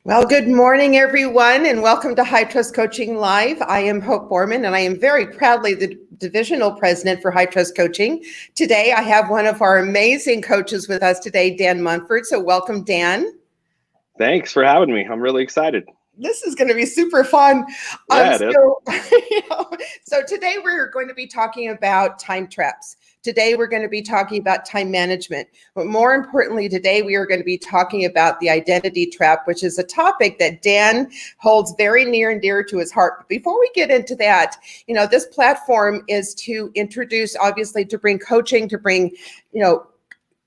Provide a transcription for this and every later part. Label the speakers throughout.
Speaker 1: Well, good morning, everyone, and welcome to High Trust Coaching Live. I am Hope Borman, and I am very proudly the divisional president for High Trust Coaching. Today, I have one of our amazing coaches with us today, Dan Munford. So welcome, Dan.
Speaker 2: Thanks for having me. I'm really excited.
Speaker 1: This is going to be super fun.
Speaker 2: Yeah, it is.
Speaker 1: So today we're going to be talking about time traps. Today we're going to be talking about time management. But more importantly, today we are going to be talking about the identity trap, which is a topic that Dan holds very near and dear to his heart. But before we get into that, this platform is to introduce, obviously, to bring coaching, to bring,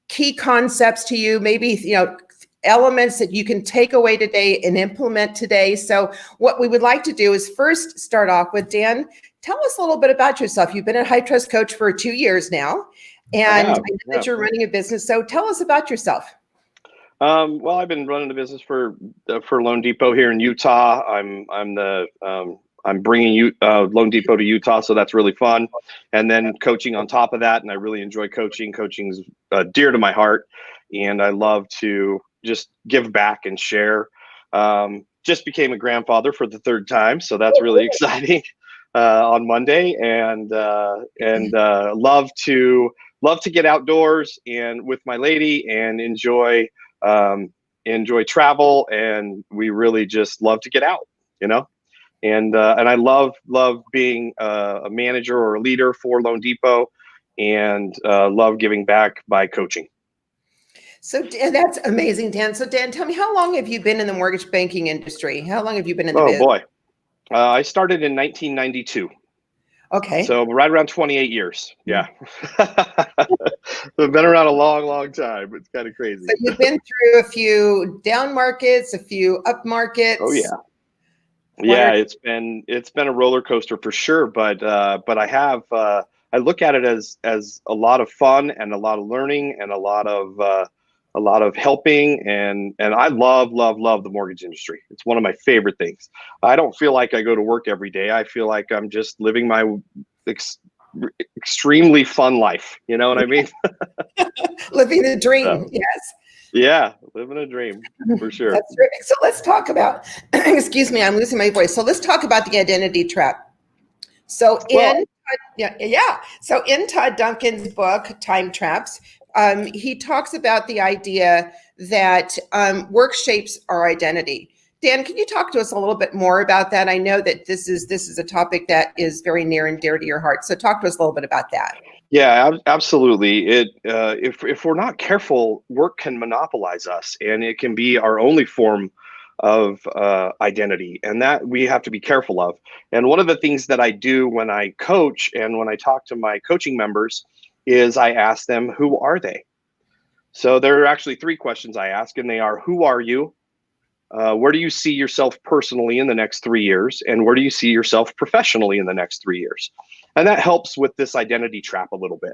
Speaker 1: key concepts to you, maybe, elements that you can take away today and implement today. So what we would like to do is first start off with Dan. Tell us a little bit about yourself. You've been a High Trust coach for 2 years now, and I know that you're running a business. So tell us about yourself.
Speaker 2: Well, I've been running a business for Loan Depot here in Utah. I'm bringing Loan Depot to Utah, so that's really fun. And then coaching on top of that, and I really enjoy coaching. Coaching's dear to my heart, and I love to just give back and share. Just became a grandfather for the third time, so that's really exciting. On Monday, and love to get outdoors and with my lady and enjoy travel, and we really just love to get out, and I love being a manager or a leader for Loan Depot, and love giving back by coaching.
Speaker 1: So that's amazing, Dan. So Dan, tell me, how long have you been in the mortgage banking industry? How long have you been in the biz?
Speaker 2: Oh boy. I started in 1992.
Speaker 1: Okay.
Speaker 2: So right around 28 years. Yeah. I've been around a long, long time. It's kind of crazy.
Speaker 1: So you've been through a few down markets, a few up markets.
Speaker 2: Oh yeah. Yeah, it's been a roller coaster for sure, but I look at it as a lot of fun and a lot of learning and a lot of helping, and I love the mortgage industry. It's one of my favorite things. I don't feel like I go to work every day. I feel like I'm just living my extremely fun life. You know what I mean?
Speaker 1: Living the dream. Yes.
Speaker 2: Yeah, living a dream for sure.
Speaker 1: That's terrific. So let's talk about, excuse me, I'm losing my voice. So let's talk about the identity trap. So in Todd Duncan's book, Time Traps, he talks about the idea that work shapes our identity. Dan, can you talk to us a little bit more about that? I know that this is a topic that is very near and dear to your heart. So talk to us a little bit about that.
Speaker 2: Yeah, absolutely. If we're not careful, work can monopolize us, and it can be our only form of identity, and that we have to be careful of. And one of the things that I do when I coach and when I talk to my coaching members is I ask them, who are they? So there are actually 3 questions I ask, and they are, who are you? Where do you see yourself personally in the next 3 years? And where do you see yourself professionally in the next 3 years? And that helps with this identity trap a little bit.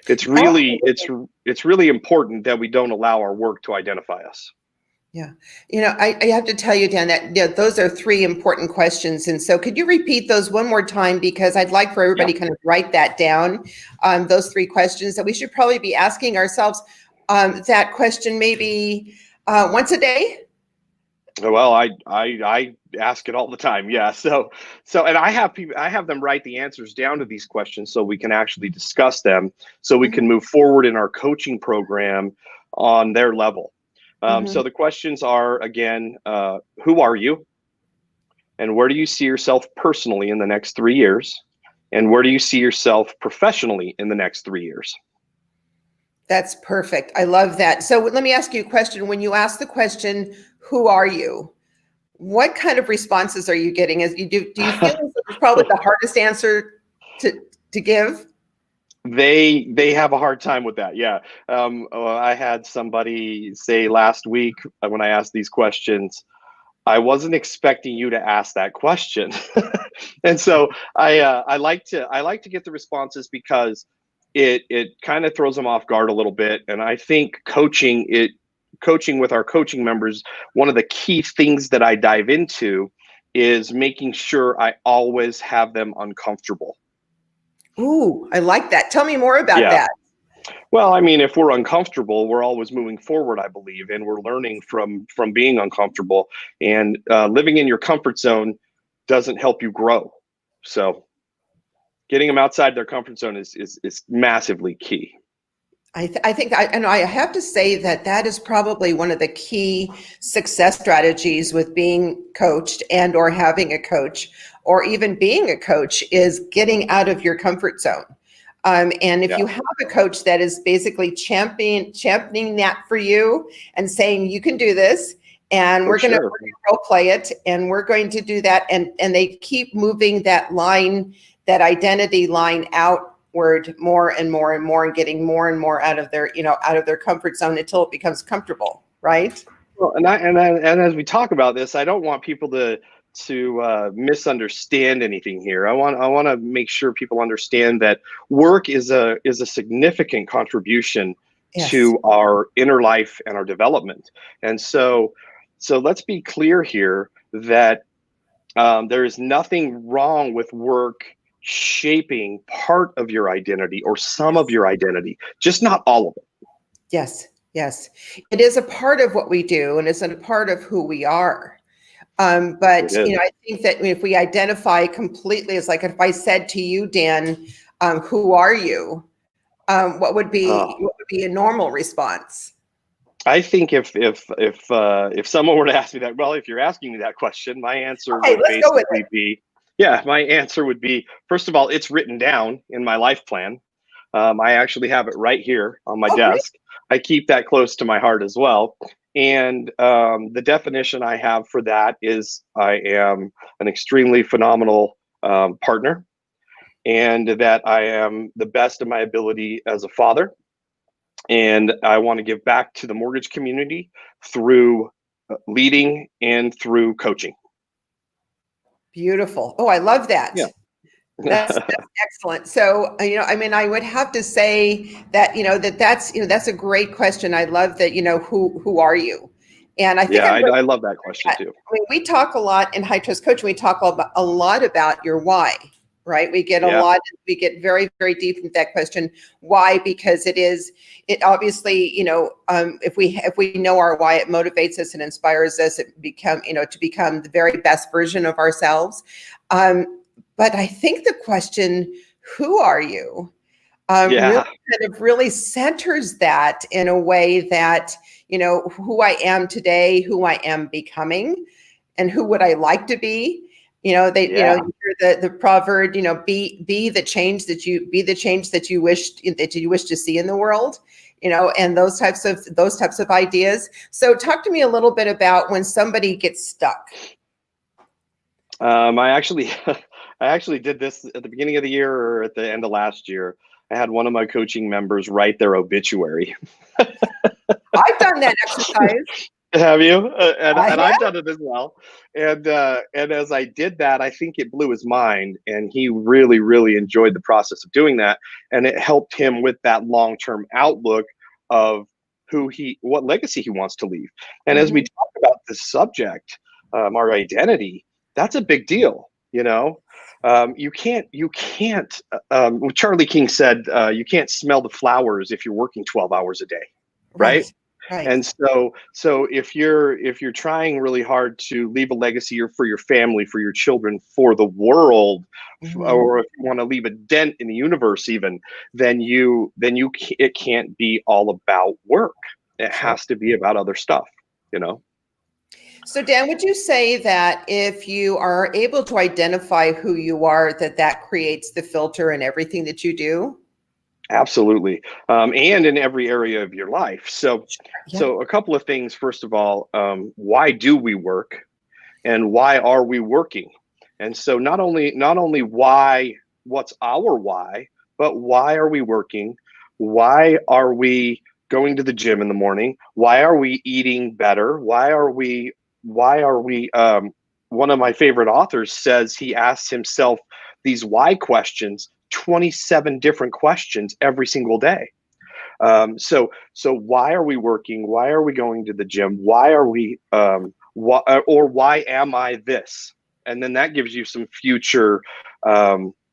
Speaker 2: It's really important that we don't allow our work to identify us.
Speaker 1: Yeah. I have to tell you, Dan, that those are 3 important questions. And so could you repeat those one more time? Because I'd like for everybody kind of write that down, those 3 questions that we should probably be asking ourselves that question maybe once a day.
Speaker 2: Well, I ask it all the time. Yeah. So and I have them write the answers down to these questions so we can actually discuss them, so we can move forward in our coaching program on their level. So the questions are, again, who are you? And where do you see yourself personally in the next 3 years? And where do you see yourself professionally in the next 3 years?
Speaker 1: That's perfect. I love that. So let me ask you a question. When you ask the question, who are you? What kind of responses are you getting? Do you feel it's probably the hardest answer to give?
Speaker 2: They have a hard time with that. Yeah. I had somebody say last week when I asked these questions, I wasn't expecting you to ask that question. And so I like to get the responses because it kind of throws them off guard a little bit. And I think coaching with our coaching members, one of the key things that I dive into is making sure I always have them uncomfortable.
Speaker 1: Ooh, I like that. Tell me more about that.
Speaker 2: Well, I mean, if we're uncomfortable, we're always moving forward, I believe, and we're learning from being uncomfortable. And living in your comfort zone doesn't help you grow. So, getting them outside their comfort zone is massively key.
Speaker 1: I think and I have to say that that is probably one of the key success strategies with being coached and or having a coach or even being a coach is getting out of your comfort zone. And if
Speaker 2: Yeah,
Speaker 1: you have a coach that is basically championing that for you and saying you can do this, and
Speaker 2: for
Speaker 1: we're going to
Speaker 2: sure.
Speaker 1: role play it, and we're going to do that, and they keep moving that line, that identity line outward more and more and more, and getting more and more out of their out of their comfort zone until it becomes comfortable, right?
Speaker 2: Well, and as we talk about this, I don't want people to misunderstand anything here. I want to make sure people understand that work is a significant contribution
Speaker 1: Yes.
Speaker 2: to our inner life and our development. And so let's be clear here that there is nothing wrong with work shaping part of your identity or some of
Speaker 1: Yes.
Speaker 2: your identity, just not all of it.
Speaker 1: Yes. Yes. It is a part of what we do, and it's a part of who we are.
Speaker 2: It
Speaker 1: But
Speaker 2: is.
Speaker 1: I think that if we identify completely, it's like if I said to you, Dan, who are you? What would be a normal response?
Speaker 2: I think if someone were to ask me that, well, if you're asking me that question, my answer
Speaker 1: Okay,
Speaker 2: would
Speaker 1: let's go with it.
Speaker 2: basically be, yeah, my answer would be, first of all, it's written down in my life plan. I actually have it right here on my
Speaker 1: Oh, great.
Speaker 2: desk. I keep that close to my heart as well. And the definition I have for that is I am an extremely phenomenal partner, and that I am the best of my ability as a father, and I want to give back to the mortgage community through leading and through coaching.
Speaker 1: Beautiful. Oh, I love that.
Speaker 2: Yeah.
Speaker 1: That's excellent. So, I mean, I would have to say that, that's a great question. I love that, who are you? And I think
Speaker 2: Yeah,
Speaker 1: I'm going
Speaker 2: I love that question
Speaker 1: that.
Speaker 2: too.
Speaker 1: I mean, we talk a lot in high trust coaching. We talk a lot about your why, right?
Speaker 2: Yeah.
Speaker 1: We get very, very deep into that question. Why? Because it obviously, if we know our why, it motivates us and inspires us. To become the very best version of ourselves. But I think the question, who are you? Really
Speaker 2: Yeah.
Speaker 1: kind of really centers that in a way that, who I am today, who I am becoming, and who would I like to be?
Speaker 2: Yeah.
Speaker 1: You hear the proverb, be the change that you wish to see in the world, and those types of ideas. So talk to me a little bit about when somebody gets stuck.
Speaker 2: I actually I actually did this at the beginning of the year or at the end of last year. I had one of my coaching members write their obituary.
Speaker 1: I've done that exercise.
Speaker 2: Have you?
Speaker 1: I
Speaker 2: And
Speaker 1: have.
Speaker 2: I've done it as well. And as I did that, I think it blew his mind, and he really, really enjoyed the process of doing that. And it helped him with that long term outlook of what legacy he wants to leave. And as we
Speaker 1: Mhm.
Speaker 2: talk about this subject, our identity, that's a big deal. Charlie King said, you can't smell the flowers if you're working 12 hours a day, right?
Speaker 1: Right. Right.
Speaker 2: And so if you're trying really hard to leave a legacy for your family, for your children, for the world,
Speaker 1: Mhm.
Speaker 2: or if you want to leave a dent in the universe, even, it can't be all about work. It
Speaker 1: Sure.
Speaker 2: has to be about other stuff, you know.
Speaker 1: So, Dan, would you say that if you are able to identify who you are, that creates the filter in everything that you do?
Speaker 2: Absolutely, and in every area of your life. So,
Speaker 1: Sure. Yeah.
Speaker 2: so a couple of things. First of all, why do we work, and why are we working? And so not only why, what's our why, but why are we working? Why are we going to the gym in the morning? Why are we eating better? Why are we one of my favorite authors says he asks himself these why questions, 27 different questions every single day. So why are we working? Why are we going to the gym? Why are we or why am I this? And then that gives you some future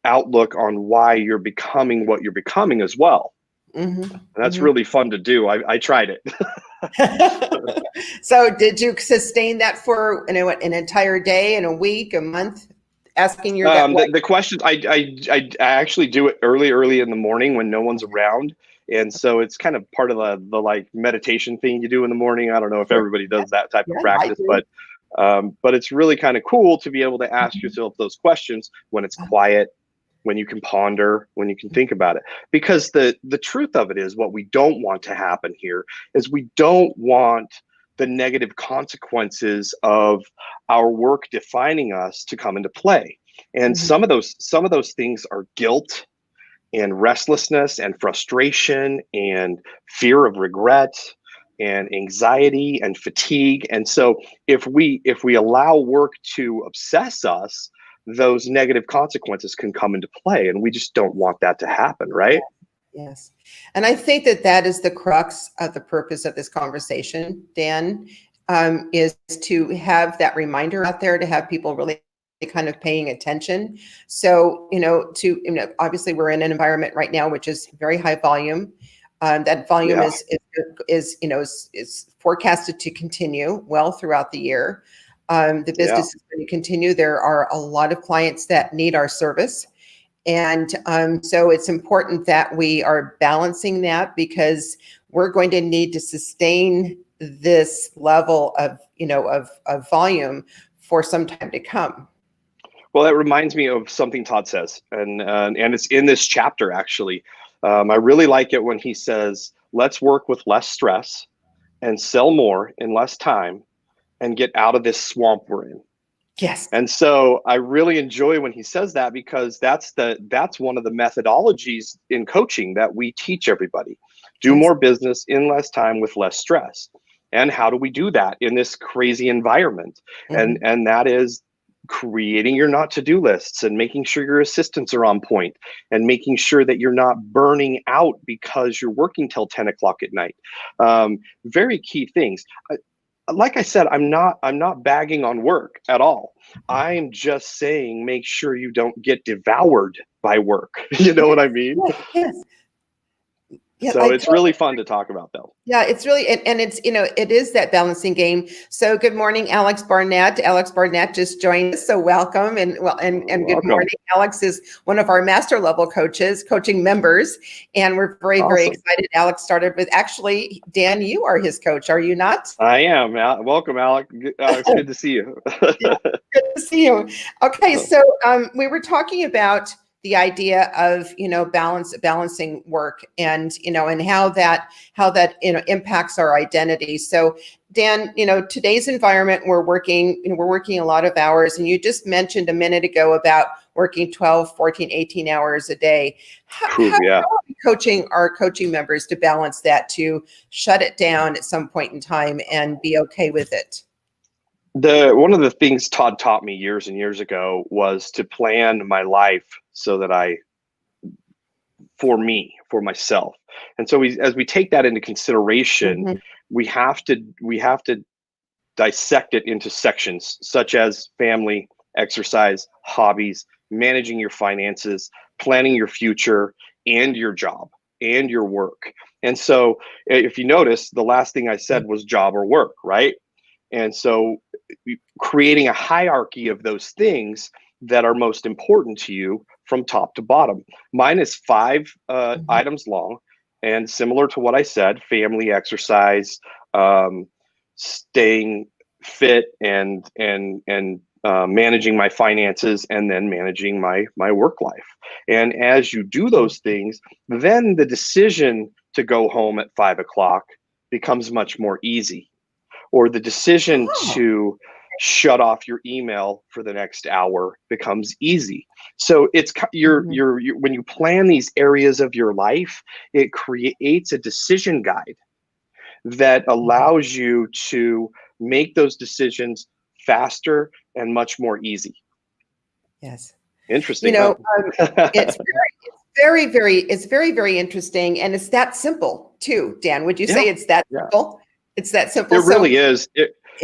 Speaker 2: outlook on why you're becoming what you're becoming as well.
Speaker 1: Mhm.
Speaker 2: And that's
Speaker 1: Mhm.
Speaker 2: really fun to do. I tried it.
Speaker 1: So did you sustain that for an entire day, and a week, a month, asking your that wife?
Speaker 2: The question, I actually do it early in the morning when no one's around. And so it's kind of part of the like meditation thing you do in the morning. I don't know if
Speaker 1: Sure.
Speaker 2: everybody does that type of
Speaker 1: Yeah, I
Speaker 2: practice,
Speaker 1: do.
Speaker 2: but it's really kind of cool to be able to ask
Speaker 1: Mhm.
Speaker 2: yourself those questions when it's quiet, when you can ponder, when you can think about it. Because the truth of it is, what we don't want to happen here is we don't want the negative consequences of our work defining us to come into play. And
Speaker 1: Mhm.
Speaker 2: some of those things are guilt and restlessness and frustration and fear of regret and anxiety and fatigue. And so if we allow work to obsess us, those negative consequences can come into play, and we just don't want that to happen, right?
Speaker 1: Yes. And I think that that is the crux of the purpose of this conversation, Dan, is to have that reminder out there, to have people really kind of paying attention. So, obviously we're in an environment right now which is very high volume. That volume
Speaker 2: Yeah,
Speaker 1: is forecasted to continue well throughout the year. The
Speaker 2: yeah.
Speaker 1: business is going to continue. There are a lot of clients that need our service. And so it's important that we are balancing that, because we're going to need to sustain this level of volume for some time to come.
Speaker 2: Well, that reminds me of something Todd says, and it's in this chapter actually. I really like it when he says, "Let's work with less stress and sell more in less time and get out of this swamp we're in."
Speaker 1: Yes.
Speaker 2: And so I really enjoy when he says that, because that's one of the methodologies in coaching that we teach everybody. Do
Speaker 1: Yes.
Speaker 2: more business in less time with less stress. And how do we do that in this crazy environment?
Speaker 1: Mhm.
Speaker 2: And that is creating your not to-do lists and making sure your assistants are on point and making sure that you're not burning out because you're working till 10 o'clock at night. Very key things. Like I said, I'm not bagging on work at all. I'm just saying make sure you don't get devoured by work. You know what I mean?
Speaker 1: Yes. Yes. Yeah.
Speaker 2: So it's really fun to talk about though.
Speaker 1: Yeah, it's really, and it's, it is that balancing game. So good morning, Alex Barnett. Alex Barnett just joined us. So welcome, and good
Speaker 2: Welcome.
Speaker 1: morning. Alex is one of our master level coaching members, and we're very, very
Speaker 2: Awesome.
Speaker 1: excited. Alex started with, actually, Dan, you are his coach, are you not?
Speaker 2: I am. Welcome, Alec. It's good to see you.
Speaker 1: Yeah, good to see you. Okay, so we were talking about the idea of balancing work, and how that impacts our identity. So Dan, today's environment, we're working a lot of hours, and you just mentioned a minute ago about working 12, 14, 18 hours a day. How
Speaker 2: Yeah.
Speaker 1: are we coaching our coaching members to balance that, to shut it down at some point in time and be okay with it?
Speaker 2: One of the things Todd taught me years and years ago was to plan my life so that for myself. And so as we take that into consideration,
Speaker 1: Mhm.
Speaker 2: we have to dissect it into sections such as family, exercise, hobbies, managing your finances, planning your future, and your job and your work. And so if you notice, the last thing I said was job or work, right? And so creating a hierarchy of those things that are most important to you from top to bottom. Mine is 5
Speaker 1: Mhm.
Speaker 2: items long, and similar to what I said: family, exercise, staying fit, and managing my finances, and then managing my work life. And as you do those things, then the decision to go home at 5 o'clock becomes much more easy, or the decision
Speaker 1: Oh.
Speaker 2: to shut off your email for the next hour becomes easy. So it's
Speaker 1: Mhm.
Speaker 2: you're when you plan these areas of your life, it creates a decision guide that
Speaker 1: Mhm.
Speaker 2: allows you to make those decisions faster and much more easy.
Speaker 1: Yes. You
Speaker 2: Interesting, huh?
Speaker 1: know, it's very, very interesting, and it's that simple too, Dan. Would you
Speaker 2: Yeah,
Speaker 1: say it's that
Speaker 2: yeah.
Speaker 1: simple? It's that simple.
Speaker 2: It
Speaker 1: So,
Speaker 2: really is.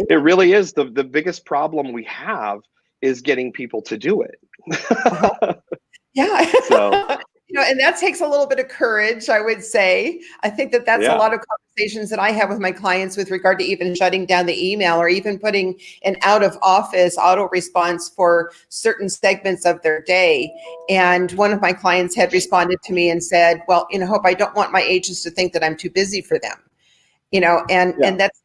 Speaker 2: It really is. The biggest problem we have is getting people to do it.
Speaker 1: uh-huh. Yeah.
Speaker 2: So
Speaker 1: And that takes a little bit of courage, I would say. I think that that's a lot of conversations that I have with my clients with regard to even shutting down the email or even putting an out of office auto response for certain segments of their day. And one of my clients had responded to me and said, well, Hope, I don't want my agents to think that I'm too busy for them. And that's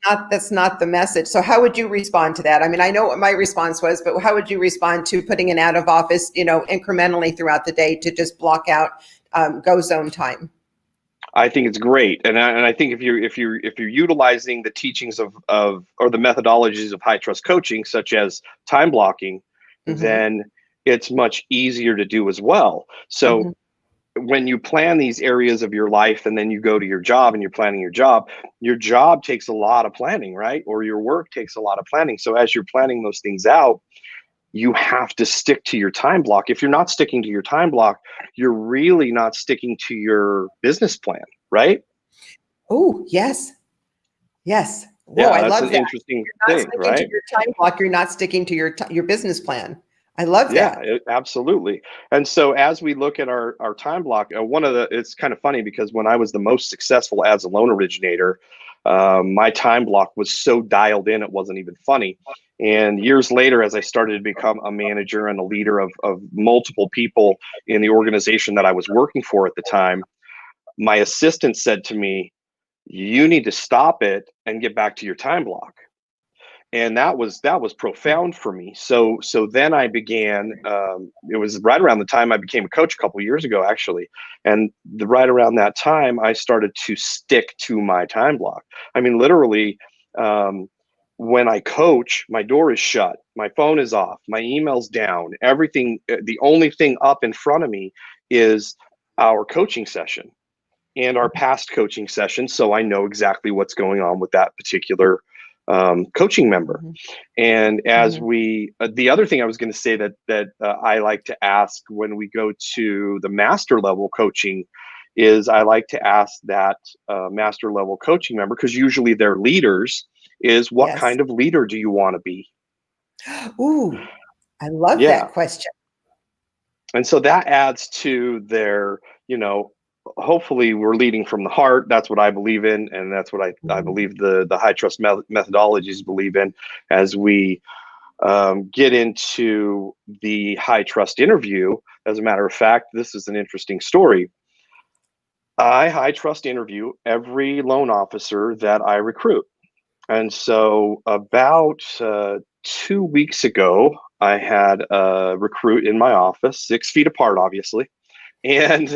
Speaker 1: not the message. So how would you respond to that? I mean, I know what my response was, but how would you respond to putting an out of office, incrementally throughout the day to just block out go zone time?
Speaker 2: I think it's great, and I think if you're utilizing the teachings of or the methodologies of high trust coaching, such as time blocking, then it's much easier to do as well. So when you plan these areas of your life and then you go to your job and you're planning your job takes a lot of planning, right? Or your work takes a lot of planning. So as you're planning those things out, you have to stick to your time block. If you're not sticking to your time block, you're really not sticking to your business plan, right?
Speaker 1: Oh, yes. Yes. Whoa,
Speaker 2: Yeah,
Speaker 1: I
Speaker 2: that's
Speaker 1: love
Speaker 2: an
Speaker 1: that.
Speaker 2: interesting
Speaker 1: You're not
Speaker 2: thing,
Speaker 1: sticking
Speaker 2: right?
Speaker 1: to your time block. You're not sticking to your business plan. I love that.
Speaker 2: Yeah, absolutely. And so as we look at our time block, it's kind of funny because when I was the most successful as a loan originator, my time block was so dialed in, it wasn't even funny. And years later, as I started to become a manager and a leader of multiple people in the organization that I was working for at the time, my assistant said to me, you need to stop it and get back to your time block. And that was profound for me. So then I began. It was right around the time I became a coach a couple of years ago, actually, and right around that time I started to stick to my time block. I mean, literally, when I coach, my door is shut, my phone is off, my email's down, everything. The only thing up in front of me is our coaching session and our past coaching session, so I know exactly what's going on with that particular coaching member. And as the other thing I was going to say that I like to ask when we go to the master level coaching is I like to ask that master level coaching member, because usually they're leaders, is what kind of leader do you want to be?
Speaker 1: Ooh, I love
Speaker 2: Yeah.
Speaker 1: that question.
Speaker 2: And so that adds to their, hopefully we're leading from the heart. That's what I believe in. And that's what I believe the high trust methodologies believe in. As we get into the high trust interview, as a matter of fact, this is an interesting story. I high trust interview every loan officer that I recruit. And so about 2 weeks ago, I had a recruit in my office, 6 feet apart, obviously, and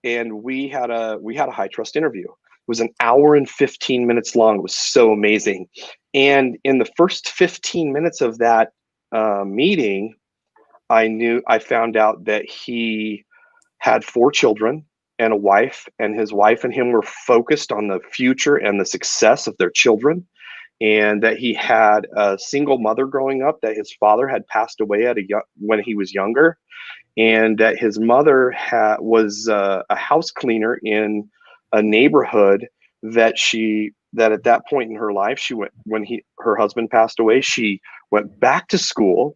Speaker 2: we had a high trust interview. It was an hour and 15 minutes long. It was so amazing. And in the first 15 minutes of that meeting, I found out that he had 4 children and a wife, and his wife and him were focused on the future and the success of their children, and that he had a single mother growing up, that his father had passed away when he was younger, and that his mother was a house cleaner in a neighborhood that at that point in her life, she went when her husband passed away, she went back to school,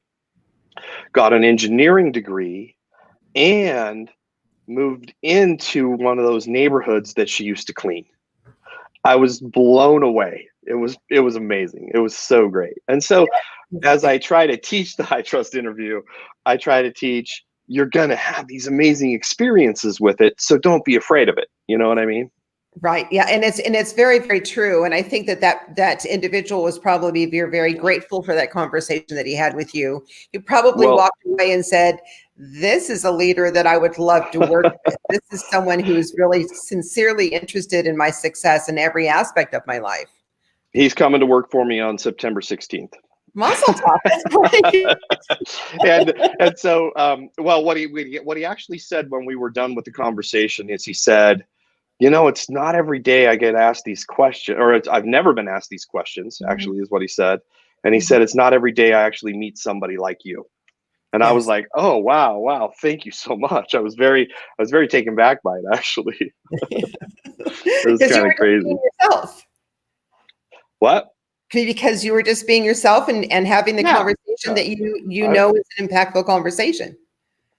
Speaker 2: got an engineering degree, and moved into one of those neighborhoods that she used to clean. I was blown away. It was amazing. It was so great. And so as I try to teach the high trust interview, I try to teach you're going to have these amazing experiences with it, so don't be afraid of it. You know what I mean?
Speaker 1: Right. Yeah. And it's very, very true. And I think that individual was probably very, very grateful for that conversation that he had with you. He probably walked away and said, this is a leader that I would love to work with. This is someone who's really sincerely interested in my success in every aspect of my life.
Speaker 2: He's coming to work for me on September 16th.
Speaker 1: Muscle top. That's great.
Speaker 2: and so what he actually said when we were done with the conversation is he said, it's not every day I get asked these questions, or I've never been asked these questions, actually, is what he said. And he said, it's not every day I actually meet somebody like you. And I was like, oh, wow. Thank you so much. I was very taken back by it, actually. It was kind of crazy.
Speaker 1: Yourself.
Speaker 2: What?
Speaker 1: Because you were just being yourself and having the conversation that you know is an impactful conversation.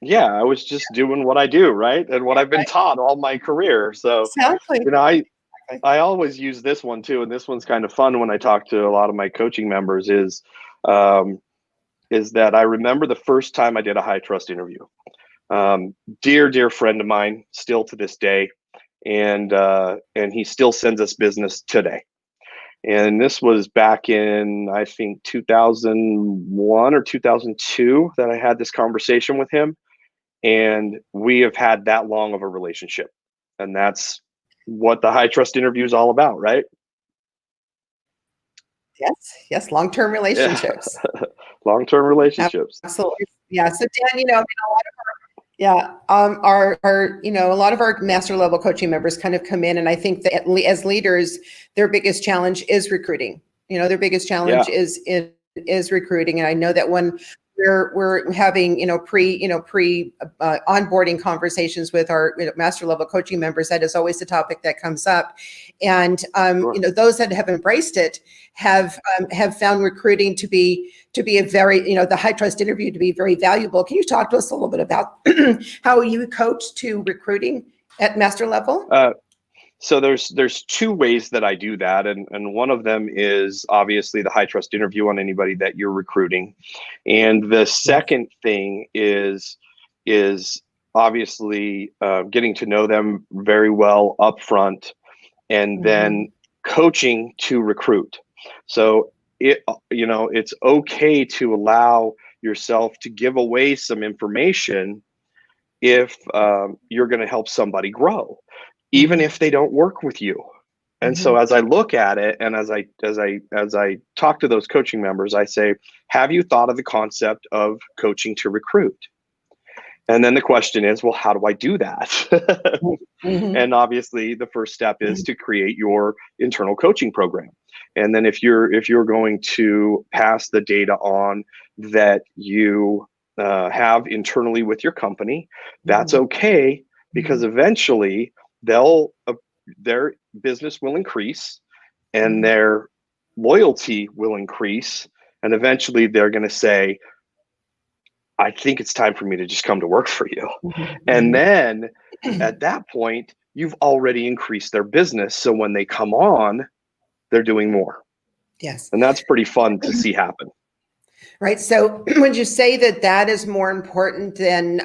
Speaker 2: Yeah, I was just doing what I do, right? And what I've been
Speaker 1: Right.
Speaker 2: taught all my career. So,
Speaker 1: Exactly.
Speaker 2: you know, I always use this one too, and this one's kind of fun when I talk to a lot of my coaching members um, is that I remember the first time I did a high trust interview. Dear friend of mine, still to this day, and he still sends us business today. And this was back in, I think, 2001 or 2002 that I had this conversation with him. And we have had that long of a relationship. And that's what the high trust interview is all about, right?
Speaker 1: Yes. Yes. Long-term
Speaker 2: Yeah.
Speaker 1: relationships.
Speaker 2: Long-term relationships.
Speaker 1: Absolutely. Yeah. So Dan, I mean, a lot of our master level coaching members kind of come in, and I think that as leaders, their biggest challenge is recruiting. Their biggest challenge
Speaker 2: Yeah.
Speaker 1: is recruiting, and I know that when we're having pre onboarding conversations with our master level coaching members, that is always the topic that comes up, and
Speaker 2: Sure.
Speaker 1: those that have embraced it have found recruiting to be a very the high trust interview to be very valuable. Can you talk to us a little bit about how you coach to recruiting at master level?
Speaker 2: So there's two ways that I do that, and one of them is obviously the high trust interview on anybody that you're recruiting, and the
Speaker 1: Yes.
Speaker 2: second thing is obviously getting to know them very well up front, and
Speaker 1: Mhm.
Speaker 2: then coaching to recruit. So it's okay to allow yourself to give away some information if you're going to help somebody grow, even
Speaker 1: Mhm.
Speaker 2: if they don't work with you. And so
Speaker 1: Mhm.
Speaker 2: as I look at it, and as I talk to those coaching members, I say, have you thought of the concept of coaching to recruit? And then the question is, well, how do I do that?
Speaker 1: Mhm.
Speaker 2: And obviously the first step is to create your internal coaching program. And then if you're going to pass the data on that you have internally with your company, that's
Speaker 1: Mhm.
Speaker 2: okay, because
Speaker 1: Mhm.
Speaker 2: eventually they'll their business will increase and
Speaker 1: Mhm.
Speaker 2: their loyalty will increase, and eventually they're going to say, I think it's time for me to just come to work for you.
Speaker 1: Mhm.
Speaker 2: And
Speaker 1: Mhm.
Speaker 2: then at that point, you've already increased their business. So when they come on, they're doing more.
Speaker 1: Yes.
Speaker 2: And that's pretty fun to see happen.
Speaker 1: Right. So would you say that that is more important than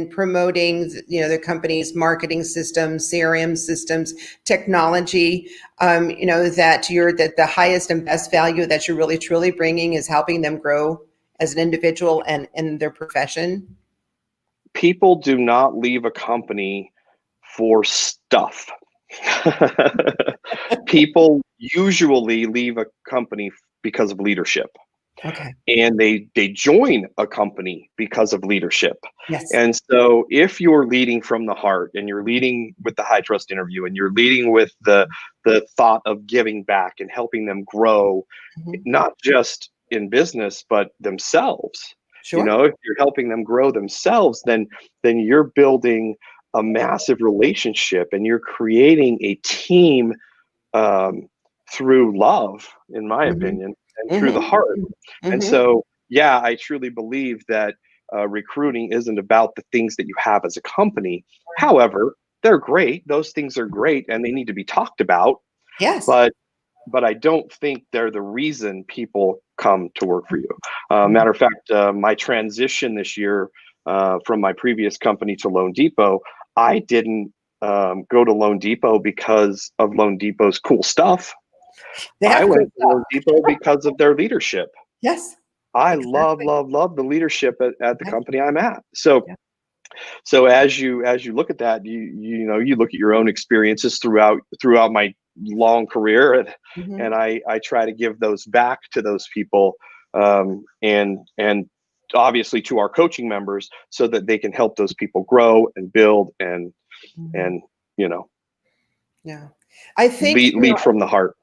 Speaker 1: promoting, the company's marketing systems, CRM systems, technology? That the highest and best value that you're really truly bringing is helping them grow as an individual and in their profession.
Speaker 2: People do not leave a company for stuff. People usually leave a company because of leadership.
Speaker 1: Okay.
Speaker 2: And they join a company because of leadership.
Speaker 1: Yes.
Speaker 2: And so if you're leading from the heart, and you're leading with the high trust interview, and you're leading with the thought of giving back and helping them grow,
Speaker 1: Mhm.
Speaker 2: not just in business but themselves,
Speaker 1: Sure.
Speaker 2: if you're helping them grow themselves, then you're building a massive relationship, and you're creating a team, um, through love, in my
Speaker 1: Mhm.
Speaker 2: opinion, and through the
Speaker 1: Mhm.
Speaker 2: heart. And
Speaker 1: Mhm.
Speaker 2: so, yeah, I truly believe that recruiting isn't about the things that you have as a company. However, they're great. Those things are great, and they need to be talked about.
Speaker 1: Yes.
Speaker 2: But I don't think they're the reason people come to work for you.
Speaker 1: Mhm.
Speaker 2: Matter of fact, my transition this year from my previous company to Loan Depot, I didn't go to Loan Depot because of Loan Depot's cool stuff.
Speaker 1: They
Speaker 2: I
Speaker 1: have cool
Speaker 2: went to
Speaker 1: stuff.
Speaker 2: Loan Depot because of their leadership.
Speaker 1: Yes.
Speaker 2: I love,
Speaker 1: Exactly.
Speaker 2: love, love the leadership at the
Speaker 1: Okay.
Speaker 2: company I'm at. So
Speaker 1: Yeah.
Speaker 2: so as you look at that, you look at your own experiences throughout my long career, and
Speaker 1: Mhm.
Speaker 2: I try to give those back to those people, and obviously to our coaching members, so that they can help those people grow and build,
Speaker 1: Mhm.
Speaker 2: and you know
Speaker 1: Yeah. I think,
Speaker 2: lead from the heart.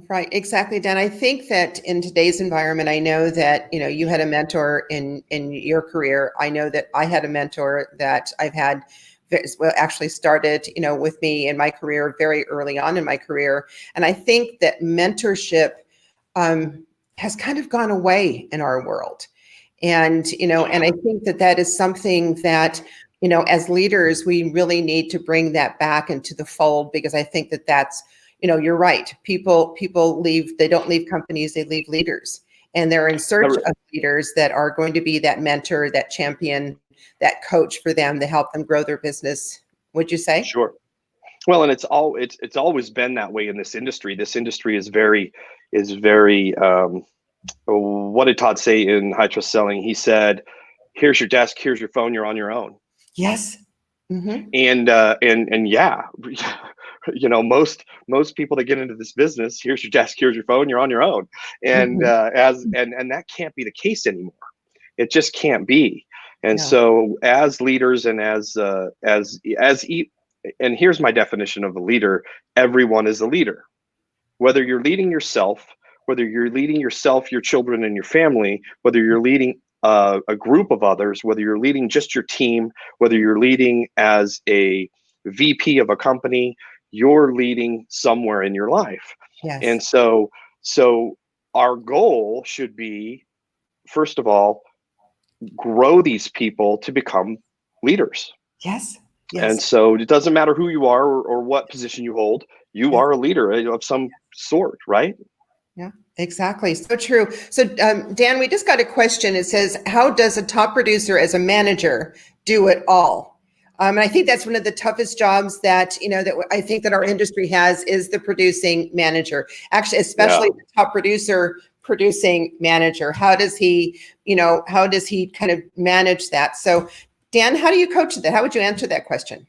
Speaker 1: right, exactly, Dan. I think that in today's environment, I know that, you had a mentor in your career. I know that I had a mentor that I've had well, actually started, with me in my career very early on in my career. And I think that mentorship has kind of gone away in our world. And, and I think that that is something that, as leaders, we really need to bring that back into the fold, because I think that that's, you're right. People leave, they don't leave companies, they leave leaders. And they're in search of leaders that are going to be that mentor, that champion, that coach for them to help them grow their business. Would you say?
Speaker 2: Sure. Well, and it's always been that way in this industry. This industry is very what did Todd say in high trust selling? He said, here's your desk, here's your phone, you're on your own.
Speaker 1: Yes. Mm-hmm.
Speaker 2: And yeah, most people that get into this business, here's your desk, here's your phone, you're on your own. And and that can't be the case anymore. It just can't be. And so as leaders and and here's my definition of a leader: everyone is a leader. Whether you're leading yourself, your children, and your family, whether you're leading a group of others, whether you're leading just your team, whether you're leading as a VP of a company, you're leading somewhere in your life.
Speaker 1: Yes.
Speaker 2: And so our goal should be, first of all, grow these people to become leaders.
Speaker 1: Yes. Yes.
Speaker 2: And so it doesn't matter who you are or what position you hold, you are a leader of some sort, right?
Speaker 1: Yeah, exactly. So true. So Dan, we just got a question. It says, how does a top producer as a manager do it all? And I think that's one of the toughest jobs that, that I think that our industry has, is the producing manager. Actually, especially the top producer producing manager. How does he kind of manage that? So Dan, how do you coach that? How would you answer that question?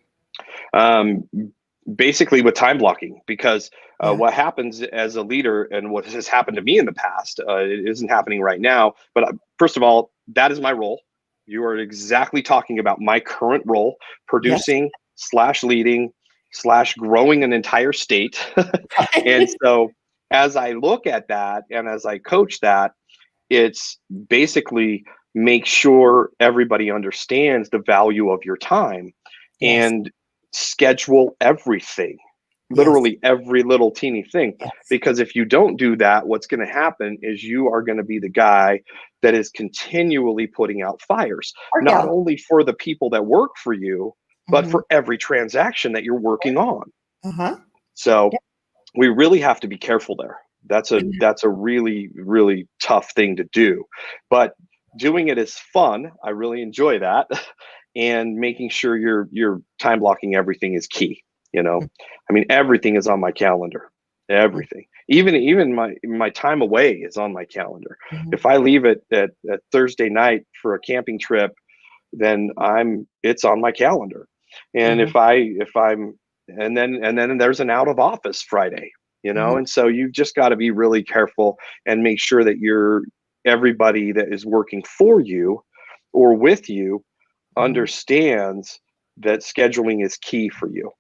Speaker 2: Basically with time blocking, because what happens as a leader, and what has happened to me in the past, it isn't happening right now, but first of all, that is my role. You are exactly talking about my current role: producing / leading / growing an entire state. And so as I look at that and as I coach that, it's basically make sure everybody understands the value of your time and schedule everything, literally every little teeny thing. Because if you don't do that, what's going to happen is you are going to be the guy that is continually putting out fires, not only for the people that work for you, but for every transaction that you're working on. So we really have to be careful there. That's a really, really tough thing to do, but doing it is fun. I really enjoy that. And making sure you're time blocking everything is key. I mean, everything is on my calendar. Everything, even my time away is on my calendar. If I leave it at Thursday night for a camping trip, then it's on my calendar. And if I'm and then there's an out of office Friday, and so you've just got to be really careful and make sure that everybody that is working for you or with you understands that scheduling is key for you.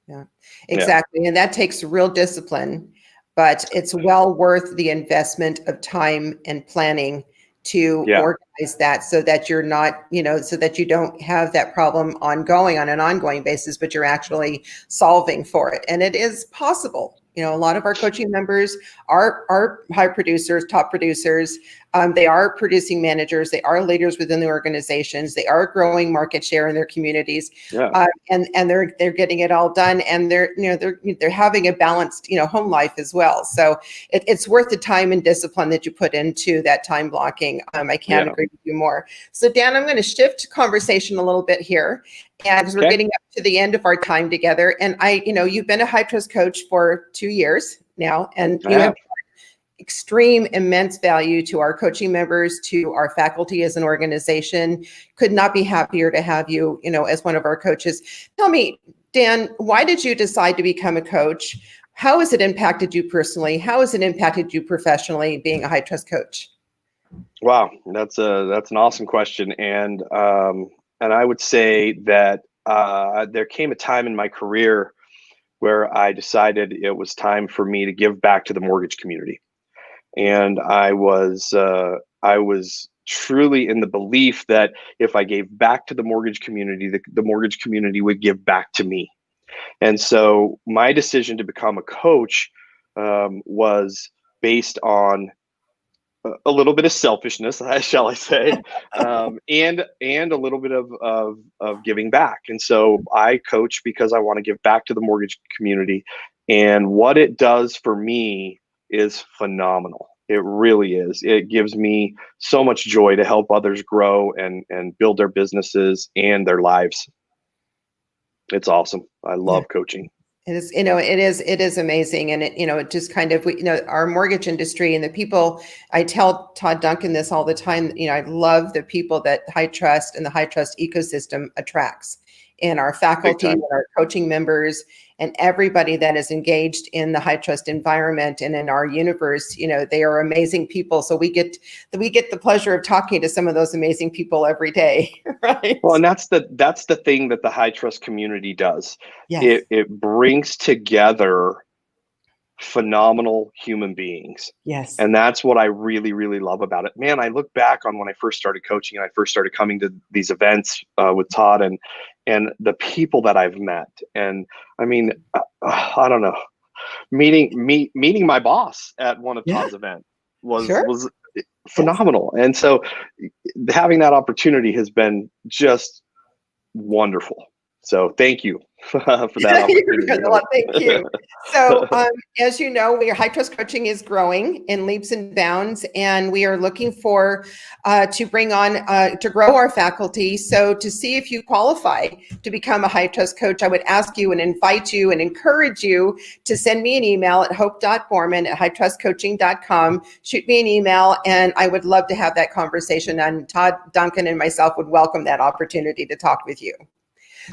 Speaker 1: Yeah, exactly. And that takes real discipline, but it's well worth the investment of time and planning to organize that, so that you're not, so that you don't have that problem on an ongoing basis, but you're actually solving for it. And it is possible. A lot of our coaching members are high producers, top producers. They are producing managers. They are leaders within the organizations. They are growing market share in their communities, and they're getting it all done. And they're having a balanced home life as well. So it's worth the time and discipline that you put into that time blocking. I can't agree with you more. So Dan, I'm going to shift conversation a little bit here, and because we're getting up to the end of our time together. And you've been a high trust coach for 2 years now, and you have extreme, immense value to our coaching members, to our faculty as an organization. Could not be happier to have you, as one of our coaches. Tell me, Dan, why did you decide to become a coach? How has it impacted you personally? How has it impacted you professionally, being a high trust coach?
Speaker 2: Wow, that's an awesome question, and I would say that there came a time in my career where I decided it was time for me to give back to the mortgage community. And I was truly in the belief that if I gave back to the mortgage community, the mortgage community would give back to me. And so my decision to become a coach was based on a little bit of selfishness, shall I say, and a little bit of giving back. And so I coach because I want to give back to the mortgage community, and what it does for me is phenomenal. It really is. It gives me so much joy to help others grow and build their businesses and their lives. It's awesome. I love coaching.
Speaker 1: It is, it is amazing. And it just kind of, our mortgage industry and the people, I tell Todd Duncan this all the time, I love the people that High Trust and the High Trust ecosystem attracts, and our faculty and our coaching members and everybody that is engaged in the High Trust environment and in our universe. They are amazing people. So we get the pleasure of talking to some of those amazing people every day, right?
Speaker 2: Well, and that's the thing that the High Trust community does.
Speaker 1: Yes.
Speaker 2: It brings together phenomenal human beings.
Speaker 1: Yes.
Speaker 2: And that's what I really, really love about it. Man, I look back on when I first started coaching and I first started coming to these events with Todd, and the people that I've met. And I mean, I don't know, meeting my boss at one of Todd's events was phenomenal. And so having that opportunity has been just wonderful. So thank you for that opportunity.
Speaker 1: Well, thank you. So as you know, High Trust Coaching is growing in leaps and bounds, and we are looking for to bring on to grow our faculty. So to see if you qualify to become a High Trust coach, I would ask you and invite you and encourage you to send me an email at hope.gorman@hightrustcoaching.com. Shoot me an email, and I would love to have that conversation. And Todd Duncan and myself would welcome that opportunity to talk with you.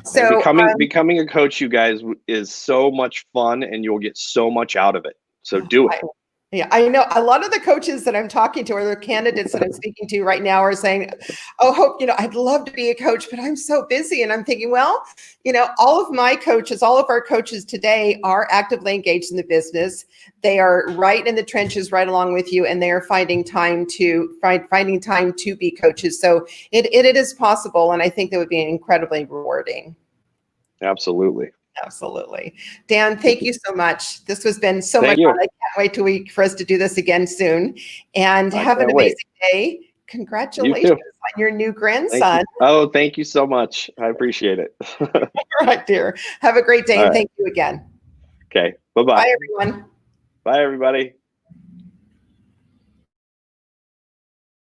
Speaker 1: So
Speaker 2: becoming a coach, you guys, is so much fun, and you'll get so much out of it. So do it.
Speaker 1: I know a lot of the coaches that I'm talking to, or the candidates that I'm speaking to right now, are saying, "Oh, Hope, I'd love to be a coach, but I'm so busy." And I'm thinking, well, all of our coaches today are actively engaged in the business. They are right in the trenches, right along with you, and they are finding time to be coaches. So it is possible, and I think that would be incredibly rewarding.
Speaker 2: Absolutely.
Speaker 1: Dan, thank you so much. This has been so much fun. I can't wait for us to do this again soon. And have an amazing day. Congratulations on your new grandson.
Speaker 2: Thank you so much. I appreciate it.
Speaker 1: All right, dear. Have a great day, and thank you again.
Speaker 2: Okay. Bye-bye.
Speaker 1: Bye, everyone.
Speaker 2: Bye, everybody.